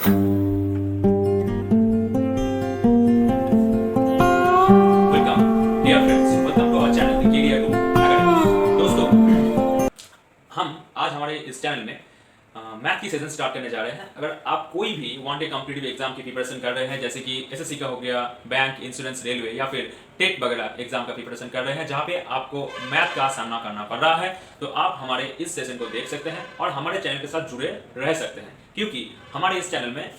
Welcome dear friends, welcome to our channel Career Academy. दोस्तों, हम आज हमारे इस चैनल में मैथ की सेशन स्टार्ट करने जा रहे हैं। अगर आप कोई भी वन डे कॉम्पिटिटिव एग्जाम की प्रिपरेशन कर रहे हैं, जैसे कि एसएससी का हो गया, बैंक, इंश्योरेंस, रेलवे या फिर टेट वगैरह एग्जाम का प्रिपरेशन कर रहे हैं जहाँ पे आपको मैथ का सामना करना पड़ रहा है, तो आप हमारे इस सेशन को देख सकते हैं और हमारे चैनल के साथ जुड़े रह सकते हैं, क्योंकि हमारे इस चैनल में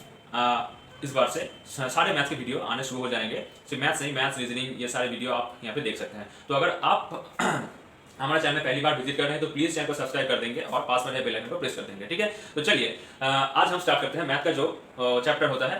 इस बार से सारे मैथ्स के वीडियो आने शुरू हो जाएंगे। सिर्फ मैथ्स नहीं, मैथ्स, रीजनिंग, ये सारे वीडियो आप यहाँ पे देख सकते हैं। तो अगर आप हमारे चैनल में पहली बार विजिट कर रहे हैं तो प्लीज चैनल को सब्सक्राइब कर देंगे और पास में बेल आइकन को प्रेस कर देंगे। ठीक है, तो चलिए आज हम स्टार्ट करते हैं मैथ का जो चैप्टर होता है,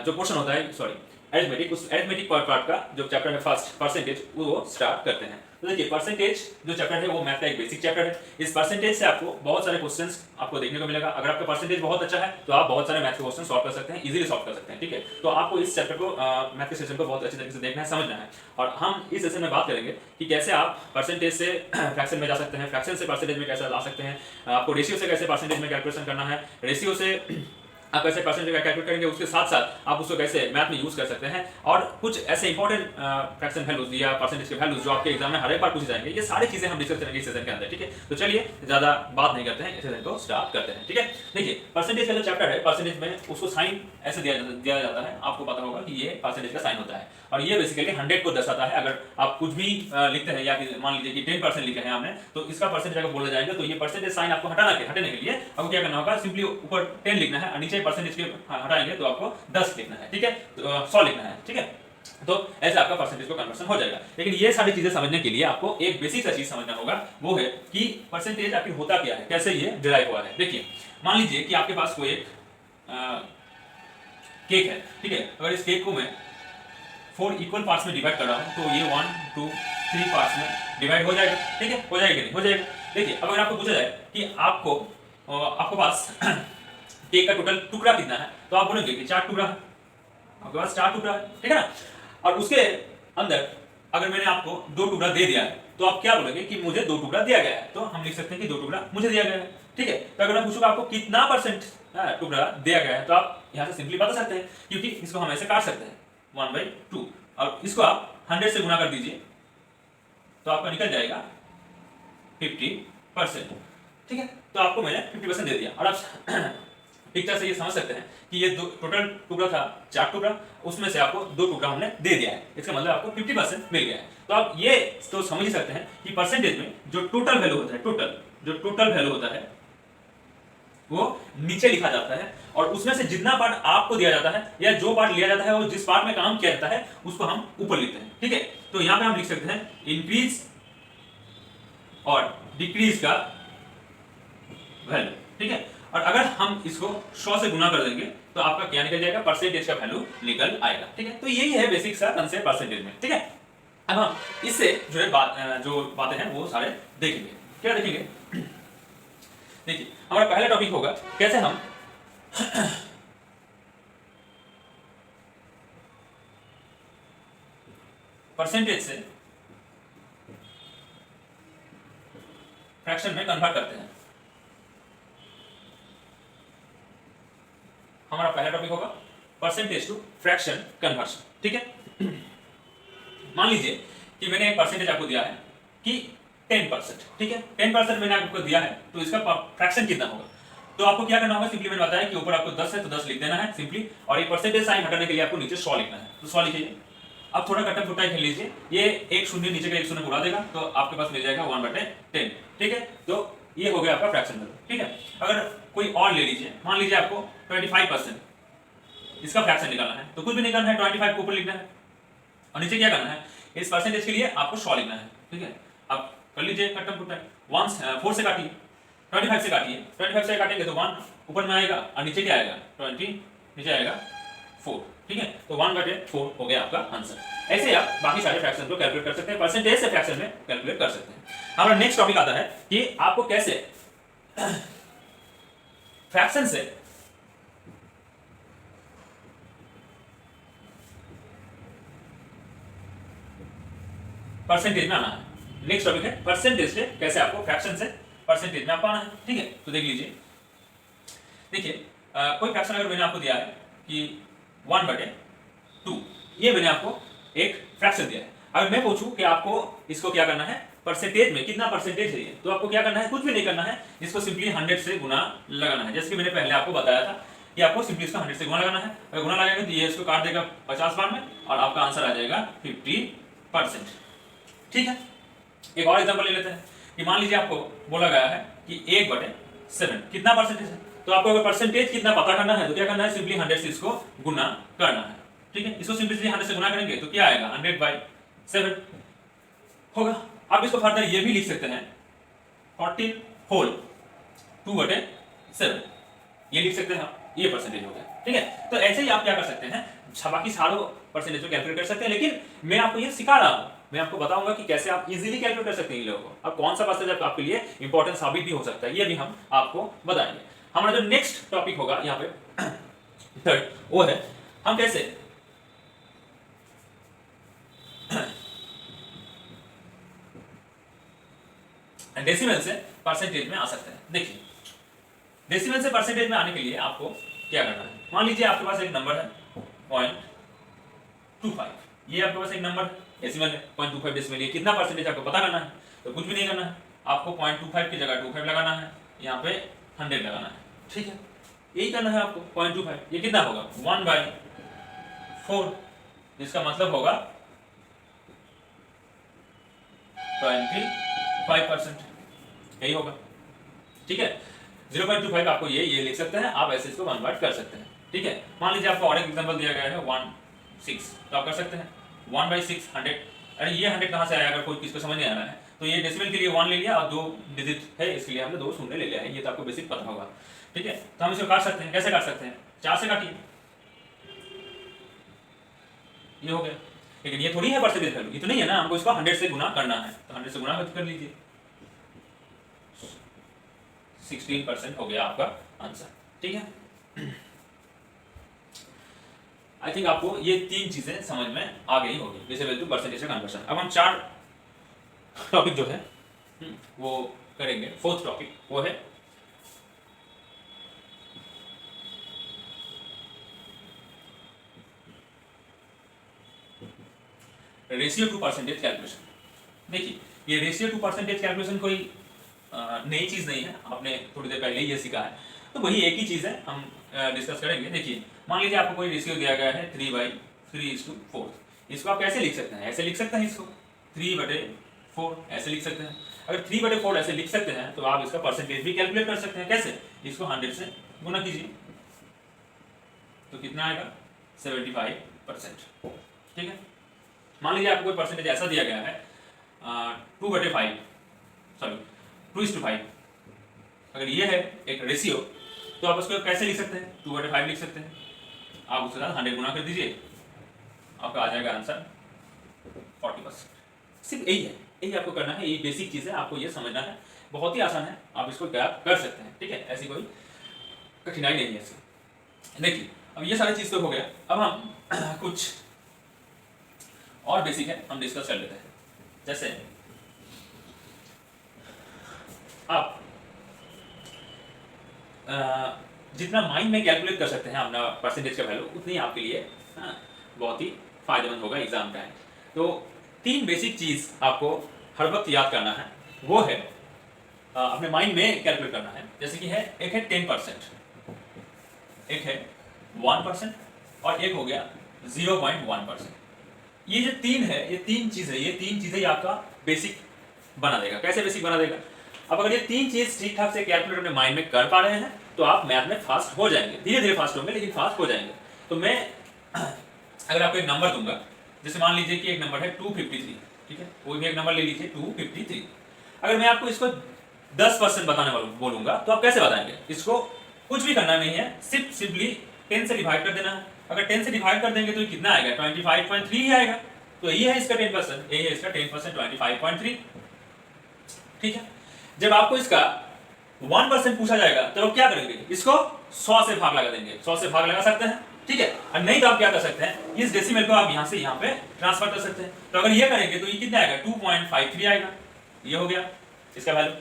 जो पोर्शन होता है, सॉरी एरिथमेटिक, उस एरिथमेटिक पार्ट का जो चैप्टर है फर्स्ट परसेंटेज, वो स्टार्ट करते हैं। तो देखिए, परसेंटेज जो चैप्टर है वो मैथ का एक बेसिक चैप्टर है। इस परसेंटेज से आपको बहुत सारे क्वेश्चंस आपको देखने को मिलेगा। अगर आपका परसेंटेज बहुत अच्छा है तो आप बहुत सारे मैथ के क्वेश्चन सॉल्व कर सकते हैं, इजीली सॉल्व कर सकते हैं। ठीक है, तो आपको इस चैप्टर को मैथ के सेशन को बहुत अच्छी तरीके से देखना है, समझना है। और हम इस सेशन में बात करेंगे कि कैसे आप परसेंटेज से फ्रैक्शन में जा सकते हैं, फ्रैक्शन से परसेंटेज में कैसे ला सकते हैं, आपको रेशियो से कैसे परसेंटेज में कैलकुलेशन करना है, रेशियो से आप कैसे परसेंटेज कैलकुलेट करेंगे, उसके साथ साथ आप उसको कैसे मैथ में यूज कर सकते हैं, और कुछ ऐसे इंपॉर्टेंट फ्रैक्शन वैल्यूज या परसेंटेज के वैल्यूज जो आपके एग्जाम में हर एक बार पूछे जाएंगे, ये सारी चीजें हम डिस्कस करेंगे इस सेशन के अंदर। ठीक है, तो चलिए ज्यादा बात नहीं करते हैं, इस सेशन को स्टार्ट करते हैं। ठीक है, देखिए परसेंटेज का जो चैप्टर है, परसेंटेज में उसको साइन ऐसे दिया जाता है। आपको पता होगा कि ये परसेंटेज का साइन होता है और ये बेसिकली 100 को दर्शाता है। अगर आप कुछ भी लिखते हैं या मान लीजिए कि 10% लिखे हैं आपने, तो इसका परसेंटेज अगर बोला जाएगा तो ये परसेंटेज साइन आपको हटाने के लिए आपको क्या करना होगा, सिंपली ऊपर 10 लिखना है और नीचे परसेंटेज के हटाएंगे तो आपको 10 लिखना है। ठीक है, तो 100 लिखना है। ठीक है, तो ऐसे आपका परसेंटेज को कन्वर्शन हो जाएगा। लेकिन ये सारी चीजें समझने के लिए आपको एक बेसिक सा चीज समझना होगा, वो है कि परसेंटेज आखिर होता क्या है, कैसे ये डिराइव हुआ है। देखिए, मान लीजिए कि आपके पास कोई एक केक है। ठीक है, अगर इस केक को मैं 4 इक्वल पार्ट्स में डिवाइड कर रहा हूं तो ये 1 2 3 पार्ट्स में डिवाइड हो जाएगा। ठीक है, हो जाएगा नहीं, हो जाएगा। देखिए, अब अगर आपको पूछा जाए कि आपको पास केक का टोटल टुकड़ा कितना है, तो आप बोलेंगे कि 4 टुकड़ा है, आपके पास 4 टुकड़ा है। ठीक है ना, और उसके अंदर अगर मैंने आपको 2 टुकड़ा दे दिया है तो आप क्या बोलेंगे कि मुझे 2 टुकड़ा दिया गया है, तो हम लिख सकते हैं कि 2 टुकड़ा मुझे दिया गया है। ठीक है, तो अगर मैं पूछूंगा आपको कितना परसेंट टुकड़ा दिया गया है, तो आप यहां से सिंपली बता सकते हैं, क्योंकि इसको हम ऐसे काट सकते हैं 1/2 और इसको आप 100 से गुना कर दीजिए तो आपका निकल जाएगा 50%। ठीक है, तो आपको मैंने 50% दे दिया और आप पिक्चर से ये समझ सकते हैं कि ये टोटल टुकड़ा था 4 टुकड़ा, उसमें से आपको 2 टुकड़ा हमने दे दिया है, इसका मतलब आपको 50% मिल गया है। तो आप ये तो समझ ही सकते हैं कि परसेंटेज में जो टोटल वैल्यू होता है, जो टोटल वैल्यू होता है वो नीचे लिखा जाता है और उसमें से जितना पार्ट आपको दिया जाता है या जो पार्ट लिया जाता है और जिस पार्ट में काम किया जाता है उसको हम ऊपर लिखते हैं। ठीक है, तो यहां पे हम लिख सकते हैं इंक्रीज और डिक्रीज का वैल्यू। ठीक है, और अगर हम इसको 100 से गुना कर देंगे तो आपका क्या निकल जाएगा, परसेंटेज का वैल्यू निकल आएगा। ठीक है, तो यही है बेसिक सा कंसेप्ट परसेंटेज में। ठीक है, अब हम इससे जुड़े जो बातें हैं वो सारे देखेंगे। क्या देखेंगे, देखिए हमारा पहला टॉपिक होगा कैसे हम परसेंटेज से फ्रैक्शन में कन्वर्ट करते हैं। हमारा पहला टॉपिक होगा परसेंटेज टू फ्रैक्शन कन्वर्शन। ठीक है, मान लीजिए कि मैंने एक परसेंटेज आपको दिया है कि 10%। ठीक है, 10% मैंने आपको दिया है, तो इसका फ्रैक्शन कितना होगा, तो आपको क्या करना होगा, सिंपली मैंने बताया कि ऊपर आपको 10 है तो 10 लिख देना है सिंपली, और ये परसेंटेज साइन हटाने के लिए आपको नीचे 100 लिखना है, तो 100 लिखिए। अब थोड़ा कट्टा फुट्टा खेल लीजिए, ये एक शून्य नीचे का एक शून्य उड़ा देगा तो आपके पास मिल जाएगा 1/10। ठीक है, तो ये हो गया आपका फ्रैक्शन वैल्यू। ठीक है, अगर कोई और ले लीजिए, मान लीजिए आपको 25% इसका फ्रैक्शन निकालना है, तो कुछ भी नहीं करना है, 25 को ऊपर लिखना है और नीचे क्या करना है, इस परसेंटेज के लिए आपको 100 लिखना है। ठीक है, अब कर लीजिए कट्टम फुट्टा, 4 से काटिए, 25 से काटिए, 25 से काटेंगे तो 1 ऊपर में आएगा और नीचे क्या आएगा, 20 नीचे आएगा 4। ठीक है, तो 1/4 हो गया आपका आंसर। ऐसे आप बाकी सारे फ्रैक्शन को कैलकुलेट कर सकते हैं, परसेंटेज से फ्रैक्शन में कैलकुलेट कर सकते हैं। हमारा नेक्स्ट टॉपिक आता है कि आपको कैसे फ्रैक्शन से परसेंटेज में आना है। नेक्स्ट टॉपिक है परसेंटेज से कैसे आपको फ्रैक्शन से परसेंटेज में आपको आना है। ठीक है, तो देख लीजिए, देखिए कोई फ्रैक्शन अगर मैंने आपको दिया है कि 1/2, ये मैंने आपको एक फ्रैक्शन दिया है। अगर मैं पूछूं कि आपको इसको क्या करना है, परसेंटेज में कितना परसेंटेज है ये, तो आपको क्या करना है, कुछ भी नहीं करना है, इसको सिंपली 100 से गुना लगाना है। जैसे कि मैंने पहले आपको बताया था कि आपको सिंपली इसका 100 से गुना लगाना है। अगर गुना लगाएंगे तो ये इसको काट देगा 50 बार में और आपका आंसर आ जाएगा 50%। ठीक है, एक और एग्जांपल ले लेते हैं कि मान लीजिए आपको बोला गया है कि 1/7 कितना परसेंटेज है। तो आपको अगर परसेंटेज कितना पता करना है तो क्या करना है, सिंपली 100 से इसको गुना करना है। ठीक है, इसको सिंपली 100 से गुना करेंगे तो क्या आएगा, 100/7 होगा। आप इसको फर्दर ये भी लिख सकते हैं 14 होल 2/7, ये लिख सकते हैं आप, ये परसेंटेज हो गया। ठीक है, तो ऐसे ही आप क्या कर सकते हैं, बाकी सारों परसेंटेज को कैलकुलेट कर सकते हैं, लेकिन मैं आपको ये सिखा रहा हूं, मैं आपको बताऊंगा कि कैसे आप इजीली कैलकुलेट कर सकते हैं इन लोगों को। अब कौन सा परसेंटेज आपके लिए इंपॉर्टेंट साबित भी हो सकता है, ये भी हम आपको बताएंगे। हमारा जो नेक्स्ट टॉपिक होगा यहाँ पे थर्ड, वो है हम कैसे डेसिमल से परसेंटेज में आ सकते हैं। देखिए, डेसिमल से परसेंटेज में आने के लिए आपको क्या करना है, मान लीजिए आपके पास एक नंबर है 0.25, ये आपके पास एक नंबर डेसिमल है 0.25 डेसिमल, ये कितना परसेंटेज आपको पता करना है। तो कुछ भी नहीं करना है, आपको 0.25 की जगह 25 लगाना है, यहाँ पे 100 लगाना है। ठीक है, यही करना है आपको। 0.25 ये कितना होगा, 1/4, जिसका मतलब होगा 25%, यही होगा। ठीक है, 0.25 आपको ये लिख सकते हैं, आप ऐसे इसको कन्वर्ट कर सकते हैं। ठीक है, मान लीजिए आपको और एक एग्जांपल दिया गया है 1/6, तो आप कर सकते हैं 1/6 100। अरे ये 100 कहाँ से आया, अगर कोई किसको समझ नहीं आ रहा है तो ये डेसिमल के लिए 1 ले लिया और 2 डिजिट है इसके लिए हमने 2 शून्य ले लिया है, ये तो आपको बेसिक पता होगा। ठीक है, तो हम इसे काट सकते हैं, कैसे काट सकते हैं, 4 से काटिए, ये हो गया। लेकिन ये थोड़ी है परसेंटेज वैल्यू, ये तो नहीं है ना, हमको इसको 100 से गुना करना है, तो 100 से गुना कर लीजिए, 16% हो गया आपका आंसर। ठीक है, आई थिंक आपको ये 3 चीजें समझ में आ गई होगी, डेसिमल टू परसेंटेज का कन्वर्शन। अब हम 4 टॉपिक जो है वो करेंगे। फोर्थ टॉपिक वो है रेशियो टू परसेंटेज कैलकुलेशन। देखिए, ये रेशियो टू परसेंटेज कैलकुलेशन कोई नई चीज नहीं है, आपने थोड़ी देर पहले ही ये सीखा है, तो वही एक ही चीज है, हम डिस्कस करेंगे। देखिए, मान लीजिए आपको कोई रेशियो दिया गया है 3/3:4, इसको आप कैसे लिख सकते हैं, ऐसे लिख सकते हैं, इसको 3/4 ऐसे लिख सकते हैं। अगर 3/4 ऐसे लिख सकते हैं तो आप इसका परसेंटेज भी कैलकुलेट कर सकते हैं। कैसे, इसको 100 से गुना कीजिए तो कितना आएगा, 75%। ठीक है, मान लीजिए आपको कोई परसेंटेज ऐसा दिया गया है 2/5, सॉरी 2:5, अगर ये है एक रेशियो तो आप उसको कैसे लिख सकते हैं, 2/5 लिख सकते हैं, आप उसके साथ 100 गुना कर दीजिए, आपका आ जाएगा आंसर 40%। सिर्फ यही है, यही आपको करना है, ये बेसिक चीज़ है, आपको ये समझना है, बहुत ही आसान है, आप इसको कर सकते हैं। ठीक है, ऐसी कोई कठिनाई नहीं है इसमें। देखिए, अब ये सारी चीज़ तो हो गया, अब हम कुछ और बेसिक है हम डिस्कस कर लेते हैं। जैसे आप जितना माइंड में कैलकुलेट कर सकते हैं अपना परसेंटेज का वैल्यू, उतनी आपके लिए बहुत ही फायदेमंद होगा एग्जाम टाइम। तो 3 बेसिक चीज आपको हर वक्त याद करना है, वो है अपने माइंड में कैलकुलेट करना है। जैसे कि है, एक है 10%, एक है 1% और एक हो गया 0.1%। ये जो 3 है, ये 3 चीजें, ये 3 चीजें ही आपका बेसिक बना देगा। कैसे बेसिक बना देगा, अब अगर ये 3 चीज ठीक ठाक से कैलकुलेट अपने माइंड में कर पा रहे हैं तो आप मैथ में फास्ट हो जाएंगे, धीरे धीरे फास्ट होंगे लेकिन फास्ट हो जाएंगे। तो मैं अगर आपको एक नंबर दूंगा, जैसे मान लीजिए कि एक नंबर है 253, ठीक है, कोई भी एक नंबर ले लीजिए 253, अगर मैं आपको इसको 10% बताने वाला बोलूंगा तो आप कैसे बताएंगे, इसको कुछ भी करना नहीं है, सिंपली 10 से डिवाइड कर देना है। अगर 10 से डिवाइड कर देंगे तो ये कितना आएगा, 25.3 ही आएगा। तो यही है इसका 10%, यही है इसका 10%, 25.3। ठीक है, जब आपको इसका 1% पूछा जाएगा तो आप क्या करेंगे, इसको 100 से भाग लगा देंगे, 100 से भाग लगा सकते हैं। ठीक है, और नहीं तो आप क्या कर सकते हैं, इस डेसिमल को आप यहां से यहां पे ट्रांसफर कर सकते हैं। तो अगर ये करेंगे तो ये कितना आएगा, 2.53 आएगा। ये हो गया इसका वैल्यू,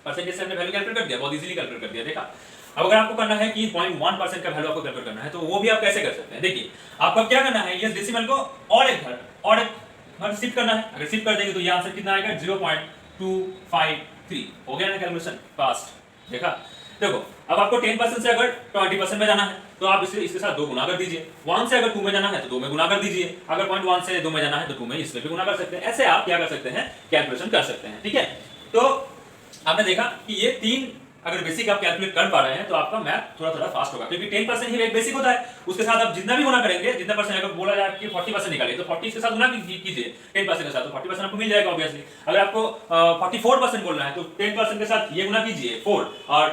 परसेंटेज से हमने वैल्यू कैलकुलेट कर दिया, बहुत इजीली कैलकुलेट कर दिया। देखा, अब अगर आपको करना है कि 0.1% का वैल्यू आपको कैलकुलेट करना है तो वो भी आप कैसे कर सकते हैं। देखिए आपको क्या करना है, ये डेसिमल को और एक घर शिफ्ट करना है। अगर शिफ्ट कर देंगे तो ये आंसर कितना आएगा 0.253 हो गया ना कैलकुलेशन फास्ट। देखा, देखो अब आपको 10% से अगर 20% में जाना है तो आप इसके साथ 2 गुना कर दीजिए। 1 से अगर 2 में जाना है तो 2 में गुना कर दीजिए। अगर 0.1 से 2 में जाना है तो 2 में इसमें भी गुना कर सकते हैं। ऐसे आप क्या कर सकते हैं, कैलकुलेशन कर सकते हैं। ठीक है, तो आपने देखा कि ये 3 अगर बेसिक आप कैलकुलेट कर पा रहे हैं तो आपका मैथ थोड़ा फास्ट होगा, क्योंकि 10% ही एक बेसिक होता है। उसके साथ आप जितना भी गुना करेंगे, जितना परसेंट अगर बोला जाए कि 40% निकालिए तो 40 के साथ गुना कीजिए 10% के साथ, तो 40% आपको मिल जाएगा ऑब्वियसली। अगर आपको 44% बोलना है तो 10% के साथ ये गुना कीजिए 4 और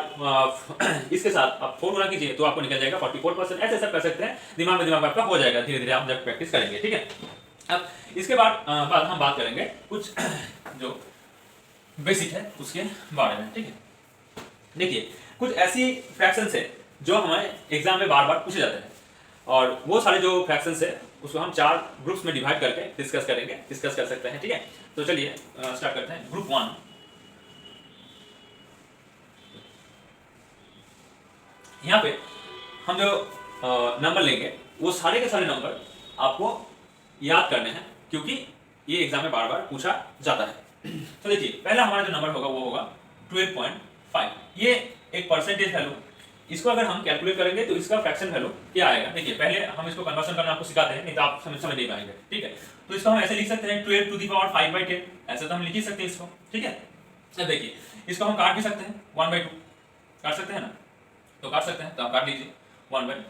इसके साथ आप 4 गुना कीजिए तो आपको निकल जाएगा 44%। ऐसे सब कर सकते हैं, दिमाग में आपका हो जाएगा धीरे धीरे आप जब प्रैक्टिस करेंगे। ठीक है, अब इसके बाद हम बात करेंगे कुछ जो बेसिक है उसके बारे में। ठीक है, देखिए कुछ ऐसी फ्रैक्शंस है जो हमारे एग्जाम में बार बार पूछे जाते हैं, और वो सारे जो फ्रैक्शंस है उसको हम 4 ग्रुप्स में डिवाइड करके डिस्कस कर सकते हैं। ठीक है, तो चलिए स्टार्ट करते हैं। ग्रुप 1, यहाँ पे हम जो नंबर लेंगे वो सारे के सारे नंबर आपको याद करने हैं, क्योंकि ये एग्जाम में बार बार पूछा जाता है। तो देखिए पहला हमारा जो नंबर होगा वो होगा 12.5। ये एक परसेंटेज वैल्यू, इसको अगर हम कैलकुलेट करेंगे तो इसका फ्रैक्शन वैल्यू क्या आएगा। देखिए पहले हम इसको कन्वर्शन करना आपको सिखाते हैं, नहीं तो आप समझ नहीं पाएंगे। ठीक है, तो इसको हम ऐसे लिख सकते हैं 12 टू द पावर 5/10, ऐसे तो हम लिख ही सकते हैं इसको। ठीक है, अब देखिए इसको हम काट भी सकते हैं 1/2, काट सकते हैं ना, तो काट सकते हैं, तो आप काट लीजिए 1/2।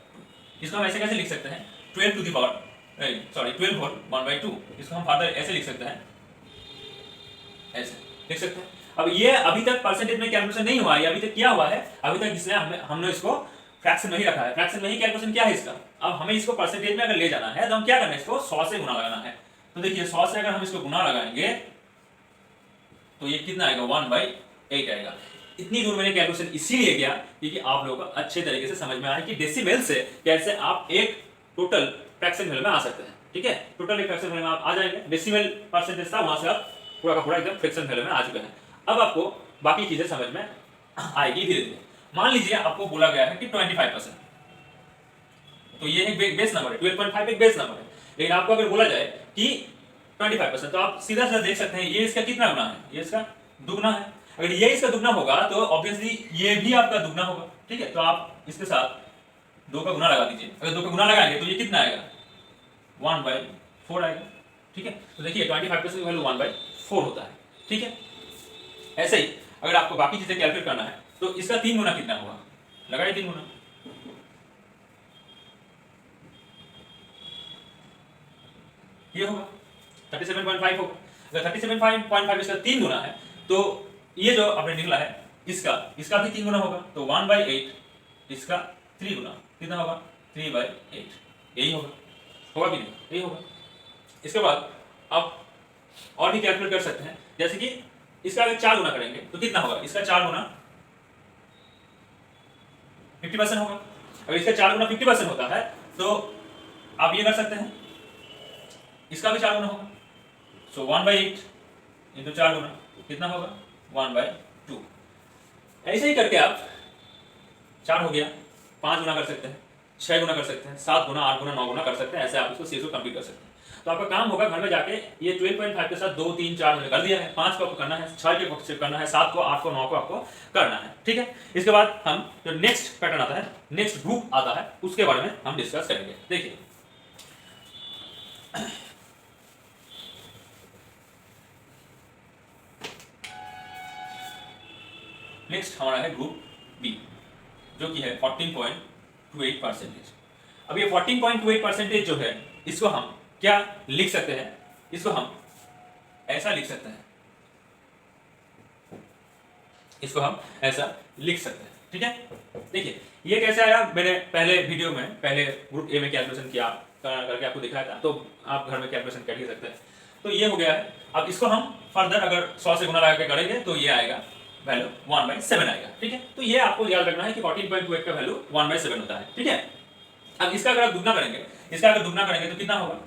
इसको हम ऐसे कैसे लिख सकते हैं 12 टू द पावर 12 होल 1/2, इसको हम फर्दर ऐसे लिख सकते हैं, ऐसे लिख सकते हैं। अब ये अभी तक परसेंटेज में कैलकुलेशन नहीं हुआ है, अभी तक क्या हुआ है, अभी तक इसमें हमने इसको फ्रैक्शन में ही रखा है। फ्रैक्शन में ही कैलकुलेशन क्या है इसका। अब हमें इसको परसेंटेज में अगर ले जाना है तो हम क्या करना है, इसको 100 से गुना लगाना है। तो देखिए 100 से अगर हम इसको गुना लगाएंगे तो ये कितना आएगा 1/8 आएगा। इतनी दूर मैंने कैलकुलेशन इसीलिए किया क्योंकि आप लोगों को अच्छे तरीके से समझ में आए कि डेसिमल से कैसे आप एक टोटल फ्रैक्शन वैल्यू में आ सकते हैं। ठीक है, टोटल एक फ्रैक्शन वैल्यू में आप आ जाएंगे। डेसिमल परसेंटेज था, वहां से आप पूरा का पूरा एकदम फ्रैक्शन वैल्यू में आ चुके हैं। अब आपको बाकी चीजें समझ में आएगी धीरे धीरे। मान लीजिए आपको बोला गया है कि 25%, तो ये एक बेस नंबर है, 12.5 एक बेस नंबर है। लेकिन आपको अगर बोला जाए कि 25%, तो आप सीधा सीधा देख सकते हैं ये इसका कितना गुना है, ये इसका दुगना है। अगर ये इसका दुगना होगा तो ऑब्वियसली ये भी आपका दुगना होगा। ठीक है, तो आप इसके साथ 2 का गुना लगा दीजिए। अगर 2 का गुना लगाएंगे तो ये कितना आएगा 1/4 आएगा। ठीक है, तो देखिए 25% वैल्यू 1/4 होता है। ठीक है, ऐसे ही अगर आपको बाकी चीजें कैलकुलेट करना है तो इसका 3 गुना कितना होगा, लगाइए 3 गुना, ये होगा 37.5 होगा। अगर 37.5 इसका 3 गुना है तो ये जो आपने निकला है इसका भी 3 गुना होगा, तो 1/8 इसका 3 गुना कितना होगा 3/8, यही होगा कि नहीं, यही होगा। इसके बाद आप और भी कैलकुलेट कर सकते हैं, जैसे कि इसका अगर 4 गुना करेंगे तो कितना होगा, इसका 4 गुना 50% होगा। अगर इसका 4 गुना 50% होता है तो आप ये कर सकते हैं, इसका भी 4 गुना होगा, सो 1/8 इंटू 4 गुना कितना होगा 1/2। ऐसे ही करके आप 4 हो गया, 5 गुना कर सकते हैं, 6 गुना कर सकते हैं, 7 गुना, 8 गुना, 9 गुना कर सकते हैं। ऐसे आप इसको सीरीज को कंप्लीट कर सकते हैं। तो आपका काम होगा घर में जाके ये 12.5 के साथ 2, 3, 4 मैंने कर दिया है, 5 को आपको करना है, 6 के करना है, 7 को, 8 को, 9 को आपको करना है। ठीक है, इसके बाद हम जो नेक्स्ट पैटर्न आता है, नेक्स्ट ग्रुप आता है, उसके बारे में हम डिस्कस करेंगे। देखिए नेक्स्ट हमारा है ग्रुप बी, जो कि है 14.28%। अब ये 14.28% जो है इसको हम क्या लिख सकते हैं, इसको हम ऐसा लिख सकते हैं, इसको हम ऐसा लिख सकते हैं। ठीक है, देखिए ये कैसे आया, मैंने पहले वीडियो में पहले ग्रुप ए में कैलकुलेशन किया करके आपको दिखाया था, तो आप घर में कैलकुलेशन कर ही सकते हैं। तो ये हो गया है। अब इसको हम फर्दर अगर 100 से गुना लगा के करेंगे तो ये आएगा वैल्यू 1/7 आएगा। ठीक है, तो ये आपको याद रखना है कि 14.28 का वैल्यू 1/7 होता है। ठीक है, अब इसका अगर आप दुगना करेंगे, इसका अगर दुगना करेंगे तो कितना होगा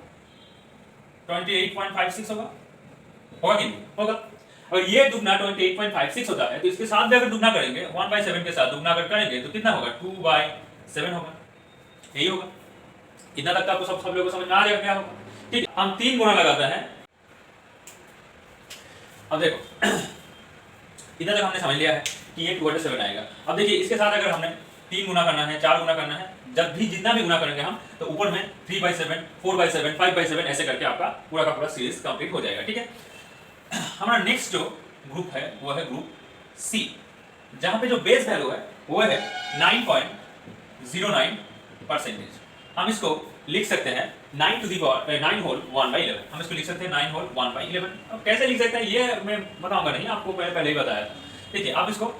28.56 होगा कि नहीं होगा। और ये दुगना 28.56 होता है, तो इसके साथ भी अगर दुगना करेंगे 1/7 के साथ दुगना अगर करेंगे तो कितना होगा 2/7 होगा, यही होगा। इतना तक आपको सब लोगों को समझ में आ जाएगा क्या होगा। ठीक है, हम 3 गुना लगाते हैं। अब देखो इतना तक हमने समझ लिया है कि ये 2/7 आएगा। अब देखिए इसके साथ अगर हमने 3 गुना करना है, 4 गुना करना है, जब भी जितना भी गुना करेंगे हम, तो ऊपर में 3/7, 4/7, 5/7 ऐसे करके आपका पूरा का पूरा सीरीज कंप्लीट हो जाएगा। ठीक है, हमारा नेक्स्ट जो ग्रुप है वो है ग्रुप सी, जहां पे जो बेस वैल्यू है वो है 9.09%। हम इसको लिख सकते हैं 9 होल 1/11। हम इसको लिख सकते हैं 9 होल 1/11। अब कैसे लिख सकते हैं ये मैं बताऊंगा नहीं, आपको पहले ही बताया था। देखिए आप इसको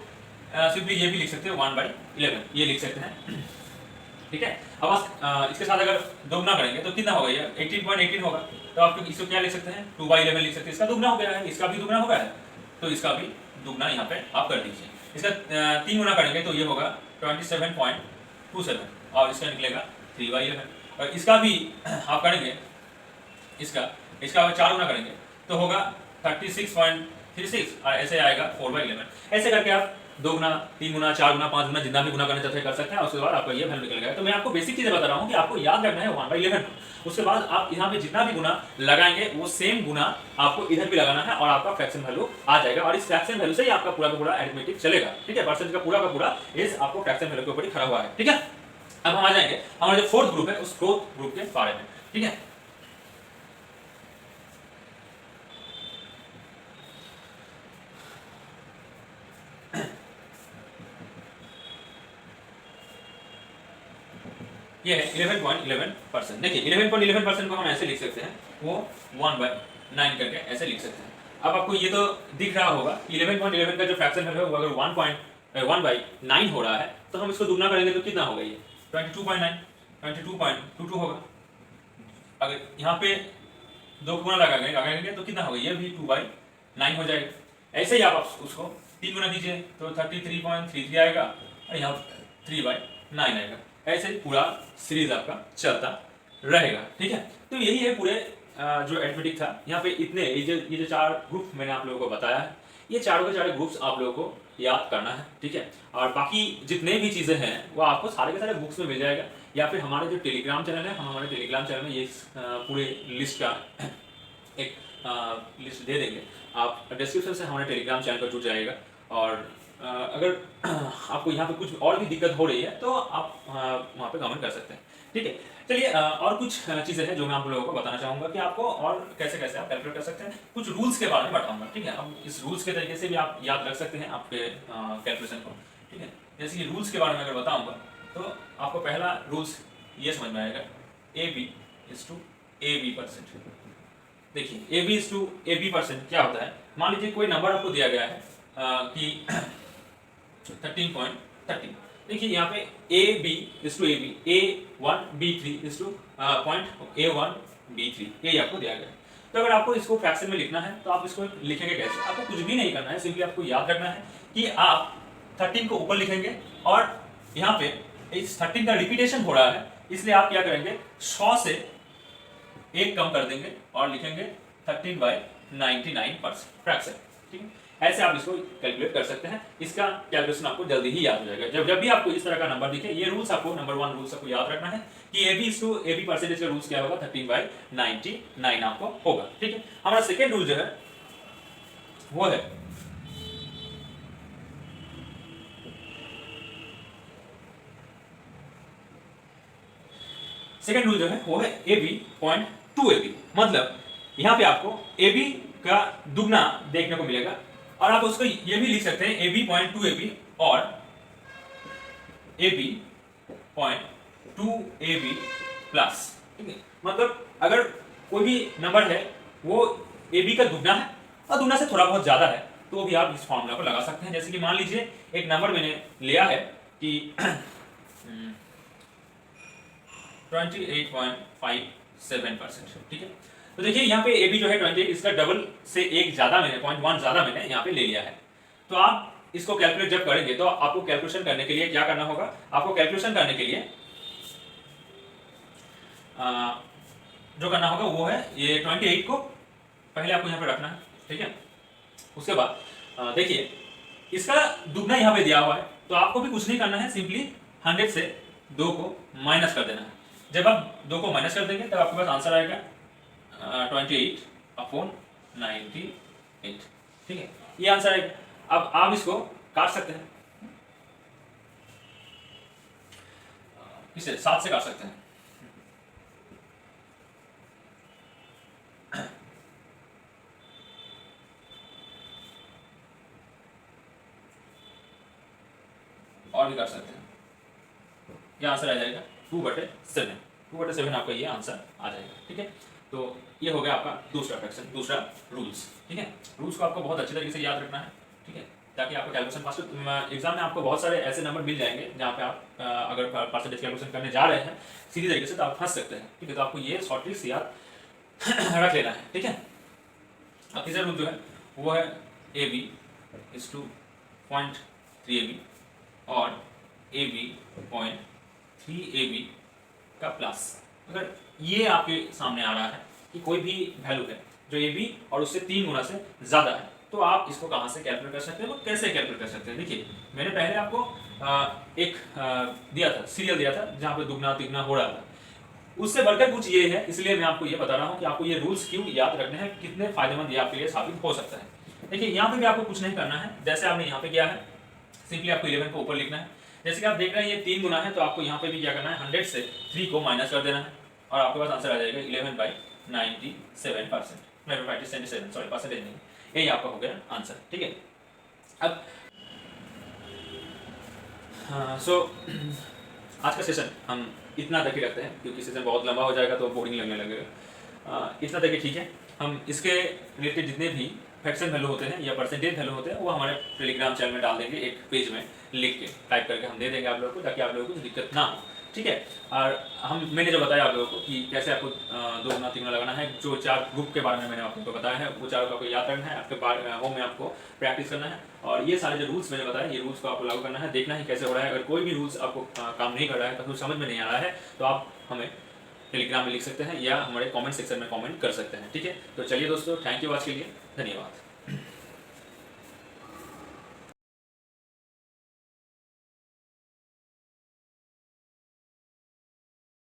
सिंपली ये भी लिख सकते हैं 1/11, ये लिख सकते हैं। ठीक है, अब इसके साथ अगर दोगुना करेंगे तो कितना होगा, ये 18.18 होगा। तो आप इसको क्या लिख सकते हैं 2/11 लिख सकते हैं। इसका दुगना हो गया है, इसका भी दुगना हो गया है, तो इसका भी दुगना यहाँ पे आप कर दीजिए। इसका 3 गुना करेंगे तो ये होगा 27.27 और इसका निकलेगा 3/11। और इसका भी आप करेंगे, इसका 4 गुना करेंगे तो होगा 36.36 और ऐसे आएगा 4/11। ऐसे करके आप 2 गुना, 3 गुना, 4 गुना, 5 गुना जितना भी गुना करना चाहते हैं कर सकते हैं। उसके बाद आपका ये वैल्यू निकल गया। तो मैं आपको बेसिक चीजें बता रहा हूँ कि आपको याद रखना है 1/11। उसके बाद आप यहाँ पे जितना भी गुना लगाएंगे वो सेम गुना आपको इधर भी लगाना है और आपका फ्रैक्शन वैल्यू आ जाएगा। और इस फ्रैक्शन वैल्यू से ही आपका पूरा का पूरा अरिथमेटिक चलेगा। ठीक है, परसेंट का पूरा इस आपको फ्रैक्शन वैल्यू के ऊपर ही खड़ा हुआ है। ठीक है, अब हम आ जाएंगे हमारा जो फोर्थ ग्रुप है उस फोर्थ ग्रुप के बारे में। ठीक है, ये है 11.11%। देखिए 11.11% को हम ऐसे लिख सकते हैं, वो 1/9 करके ऐसे लिख सकते हैं। अब आपको ये तो दिख रहा होगा 11.11 का जो फ्रैक्शन वैल्यू है वो अगर 1/9 हो रहा है तो हम इसको दुगना करेंगे तो कितना होगा, ये 22.22 होगा। अगर यहाँ पे 2 गुना लगाएंगे तो कितना होगा, ये भी 2/9 हो जाएगा। ऐसे ही आप उसको 3 गुना कीजिए तो 33.33 आएगा और यहाँ 3/9 आएगा। ऐसे ही पूरा सीरीज आपका चलता रहेगा। ठीक है, तो यही है पूरे जो अरिथमेटिक था। यहाँ पे इतने ये जो 4 ग्रुप मैंने आप लोगों को बताया है, ये चारों के चारों ग्रुप्स आप लोगों को याद करना है। ठीक है, और बाकी जितने भी चीज़ें हैं वो आपको सारे के सारे बुक्स में मिल जाएगा, या फिर हमारे जो टेलीग्राम चैनल है, हम हमारे टेलीग्राम चैनल में ये पूरे लिस्ट का एक लिस्ट दे देंगे। आप डिस्क्रिप्शन से हमारे टेलीग्राम चैनल पर जुड़ जाएगा। और अगर आपको यहाँ पे कुछ और भी दिक्कत हो रही है तो आप वहाँ पे कमेंट कर सकते हैं। ठीक है, चलिए और कुछ चीज़ें हैं जो मैं आप लोगों को बताना चाहूँगा कि आपको और कैसे कैसे आप कैलकुलेट कर सकते हैं। कुछ रूल्स के बारे में बताऊँगा। ठीक है, अब इस रूल्स के तरीके से भी आप याद रख सकते हैं आपके कैलकुलेशन को। ठीक है, जैसे कि रूल्स के बारे में अगर बताऊँगा तो आपको पहला रूल्स ये समझ में आएगा, AB/AB%। देखिए AB/AB% क्या होता है, मान लीजिए कोई नंबर आपको दिया गया है कि 13.13। देखिए यहाँ पे AB/AB, A1B3 ये आपको दिया गया है। तो अगर आपको इसको फ्रैक्शन में लिखना है तो आप इसको लिखेंगे कैसे, आपको कुछ भी नहीं करना है, सिंपली आपको याद रखना है कि आप 13 को ऊपर लिखेंगे और यहाँ पे इस 13 का रिपीटेशन हो रहा है, इसलिए आप क्या करेंगे 100 से 1 कम कर देंगे और लिखेंगे 13/99% फ्रैक्शन। ठीक है, ऐसे आप इसको कैलकुलेट कर सकते हैं। इसका कैलकुलेशन आपको जल्दी ही याद हो जाएगा। जब भी आपको इस तरह का नंबर दिखे, ये रूल्स आपको नंबर 1 रूल्स आपको याद रखना है कि AB/AB% का रूल्स क्या होगा, 13/99 आपको होगा। ठीक है, हमारा सेकेंड रूल जो है वो है AB.2AB। मतलब यहाँ पे आपको AB का दुगना देखने को मिलेगा और आप उसको ये भी लिख सकते हैं AB.2AB और AB.2AB प्लस। ठीक है, मतलब अगर कोई भी नंबर है वो AB का दुगना है और दुगना से थोड़ा बहुत ज्यादा है तो भी आप इस फॉर्मूला को लगा सकते हैं। जैसे कि मान लीजिए एक नंबर मैंने लिया है कि 28.57%। ठीक है, तो देखिए यहाँ पे AB जो है 28, इसका डबल से 1 ज्यादा मैंने 0.1 ज्यादा मैंने यहाँ पे ले लिया है। तो आप इसको कैलकुलेट जब करेंगे तो आपको कैलकुलेशन करने के लिए क्या करना होगा, आपको कैलकुलेशन करने के लिए जो करना होगा वो है ये 28 को पहले आपको यहाँ पे रखना है। ठीक है, उसके बाद देखिए इसका दुगना यहाँ पे दिया हुआ है, तो आपको भी कुछ नहीं करना है, सिंपली 100 से 2 को माइनस कर देना है। जब आप 2 को माइनस कर देंगे तब आपके पास आंसर आएगा 28/98। ठीक है, ये आंसर आएगा। अब आप इसको काट सकते हैं, इसे 7 से काट सकते हैं। और भी कर सकते हैं, ये आंसर आ जाएगा 2/7। 2/7 आपका ये आंसर आ जाएगा। ठीक है, तो ये हो गया आपका दूसरा फ्रैक्शन, दूसरा रूल्स। ठीक है, रूल्स को आपको बहुत अच्छे तरीके से याद रखना है। ठीक है, ताकि आपका कैलकुलेशन फास्ट। एग्जाम में आपको बहुत सारे ऐसे नंबर मिल जाएंगे जहाँ पे आप अगर परसेंटेज कैलकुलेशन करने जा रहे हैं सीधी तरीके से, तो आप फंस सकते हैं। ठीक है, तो आपको ये शॉर्ट ट्रिक्स याद रख लेना है। ठीक है, अब तीसरा रूल जो है वो है AB इज टू 0.3 AB और AB 0.3 AB का प्लस। अगर ये आपके सामने आ रहा है कि कोई भी वैल्यू है जो AB और उससे 3 गुना से ज़्यादा है, तो आप इसको कहाँ से कैलकुलेट कर सकते हैं, वो कैसे कैलकुलेट कर सकते हैं। देखिए मैंने पहले आपको एक दिया था, सीरियल दिया था जहाँ पे दुगना तिगना हो रहा था, उससे बढ़कर कुछ ये है, इसलिए मैं आपको ये बता रहा हूँ कि आपको ये रूल्स क्यों याद रखने हैं, कितने फायदेमंद ये आपके लिए साबित हो सकता है। देखिए यहाँ पे भी आपको कुछ नहीं करना है, जैसे आपने यहाँ पे किया है, सिंपली आपको 11 को ऊपर लिखना है। जैसे कि आप देख रहे हैं ये 3 गुना है, तो आपको यहाँ पे भी क्या करना है, 100 से 3 को माइनस कर देना है और आपके पास आंसर आ जाएगा 11/97%, सॉरी परसेंटेज नहीं, यही आपका हो गया आंसर। ठीक है, अब सो आज का सेशन हम इतना तक ही रखते हैं, क्योंकि सेशन बहुत लंबा हो जाएगा तो बोरिंग लगने लगेगा। इतना तक ही ठीक है। हम इसके रिलेटेड जितने भी फ्रैक्शन वैल्यू होते हैं या परसेंटेज वैल्यू होते हैं वो हमारे टेलीग्राम चैनल में डाल देंगे, एक पेज में लिख के टाइप करके हम दे देंगे आप लोगों को, ताकि आप लोगों को दिक्कत ना हो। ठीक है, और मैंने जो बताया आप लोगों को कि कैसे आपको 2 गुना 3 गुना लगाना है, जो 4 ग्रुप के बारे में मैंने आपको बताया है, वो 4 को आपको याद रखना है, आपके होम में आपको प्रैक्टिस करना है, और ये सारे जो रूल्स मैंने बताया ये रूल्स को आपको लागू करना है, देखना है कैसे हो रहा है। अगर कोई भी रूल्स आपको काम नहीं कर रहा है, तो कुछ समझ में नहीं आ रहा है, तो आप हमें टेलीग्राम में लिख सकते हैं या हमारे कमेंट सेक्शन में कमेंट कर सकते हैं। ठीक है, तो चलिए दोस्तों, थैंक यू आज के लिए, धन्यवाद।